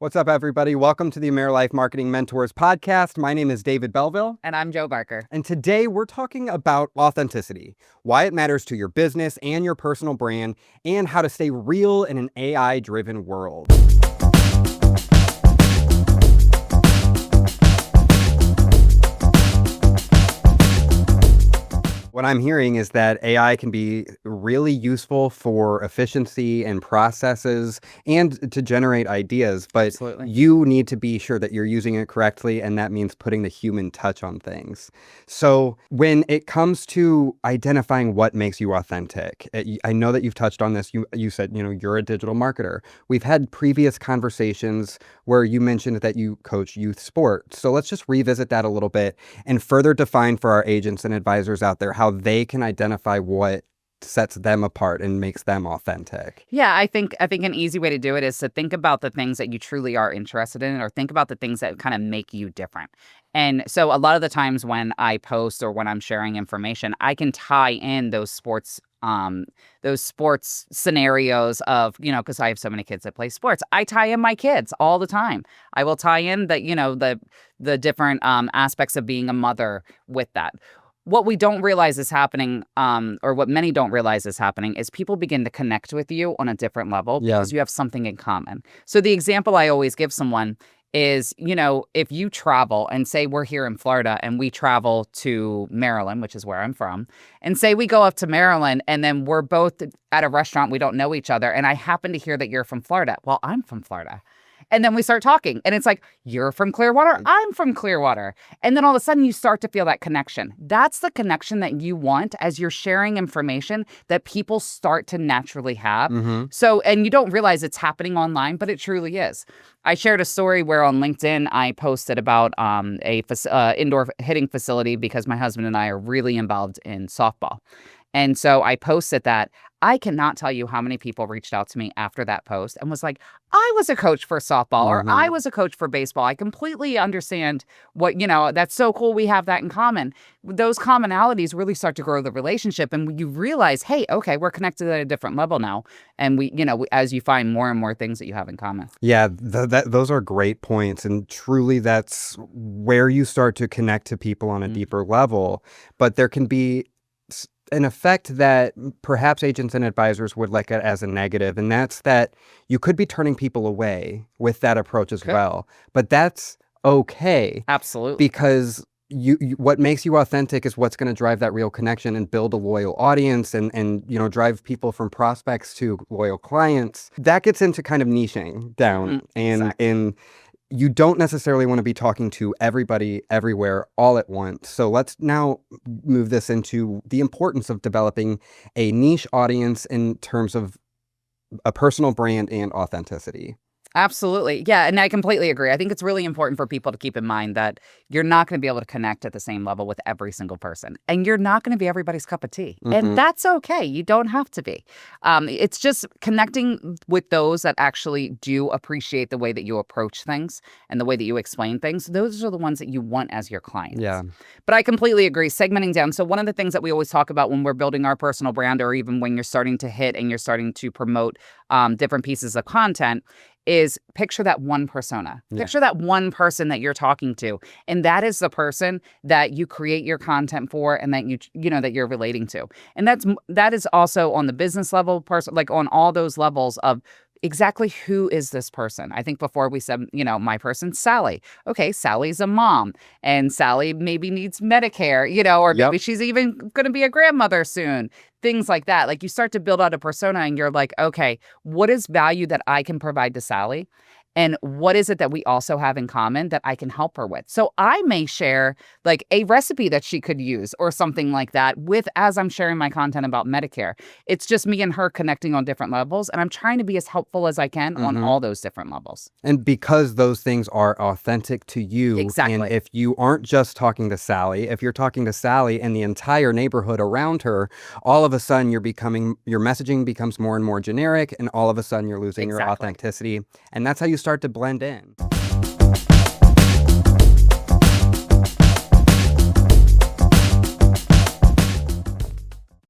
What's up, everybody? Welcome to the AmeriLife Marketing Mentors podcast. My name is David Belleville. And I'm Joe Barker. And today we're talking about authenticity, why it matters to your business and your personal brand, and how to stay real in an AI-driven world. What I'm hearing is that AI can be really useful for efficiency and processes and to generate ideas, but Absolutely. you need to be sure that you're using it correctly, and that means putting the human touch on things. So when it comes to identifying what makes you authentic, I know that you've touched on this. You said, you're a digital marketer. We've had previous conversations where you mentioned that you coach youth sports. So let's just revisit that a little bit and further define for our agents and advisors out there how they can identify what sets them apart and makes them authentic. Yeah, I think an easy way to do it is to think about the things that you truly are interested in, or think about the things that kind of make you different. And so a lot of the times when I post or when I'm sharing information, I can tie in those sports scenarios of, because I have so many kids that play sports. I tie in my kids all the time. I will tie in the different aspects of being a mother with that. What we don't realize is happening, or what many don't realize is happening, is people begin to connect with you on a different level because you have something in common. So the example I always give someone is, if you travel and say we're here in Florida and we travel to Maryland, which is where I'm from, and say we go up to Maryland and then we're both at a restaurant, we don't know each other, and I happen to hear that you're from Florida. Well, I'm from Florida. And then we start talking and it's like, you're from Clearwater, I'm from Clearwater. And then all of a sudden you start to feel that connection. That's the connection that you want as you're sharing information that people start to naturally have. Mm-hmm. So, and you don't realize it's happening online, but it truly is. I shared a story where on LinkedIn, I posted about a indoor hitting facility because my husband and I are really involved in softball. And so I posted that. I cannot tell you how many people reached out to me after that post and was like, I was a coach for softball or I was a coach for baseball. I completely understand what, that's so cool. We have that in common. Those commonalities really start to grow the relationship. And you realize, hey, okay, we're connected at a different level now. And as you find more and more things that you have in common. Yeah, those are great points. And truly, that's where you start to connect to people on a deeper level. But there can be an effect that perhaps agents and advisors would look at as a negative, and that's that you could be turning people away with that approach as well. But that's okay. Absolutely. Because you what makes you authentic is what's going to drive that real connection and build a loyal audience and drive people from prospects to loyal clients. That gets into kind of niching down and you don't necessarily want to be talking to everybody everywhere all at once. So let's now move this into the importance of developing a niche audience in terms of a personal brand and authenticity. Absolutely. Yeah. And I completely agree. I think it's really important for people to keep in mind that you're not going to be able to connect at the same level with every single person. And you're not going to be everybody's cup of tea. Mm-hmm. And that's okay. You don't have to be. It's just connecting with those that actually do appreciate the way that you approach things and the way that you explain things. Those are the ones that you want as your clients. Yeah. But I completely agree. Segmenting down. So one of the things that we always talk about when we're building our personal brand, or even when you're starting to hit and you're starting to promote different pieces of content, is picture that one persona. Yeah. Picture that one person that you're talking to. And that is the person that you create your content for and that that you're relating to. And that is also on the business level, like on all those levels of exactly who is this person. I think before we said, my person's Sally. Okay, Sally's a mom and Sally maybe needs Medicare, or maybe she's even going to be a grandmother soon. Things like that. Like you start to build out a persona and you're like, okay, what is value that I can provide to Sally? And what is it that we also have in common that I can help her with? So I may share like a recipe that she could use or something like that as I'm sharing my content about Medicare. It's just me and her connecting on different levels. And I'm trying to be as helpful as I can on all those different levels. And because those things are authentic to you. Exactly. And if you aren't just talking to Sally, if you're talking to Sally and the entire neighborhood around her, all of a sudden your messaging becomes more and more generic. And all of a sudden you're losing your authenticity. And that's how you start to blend in.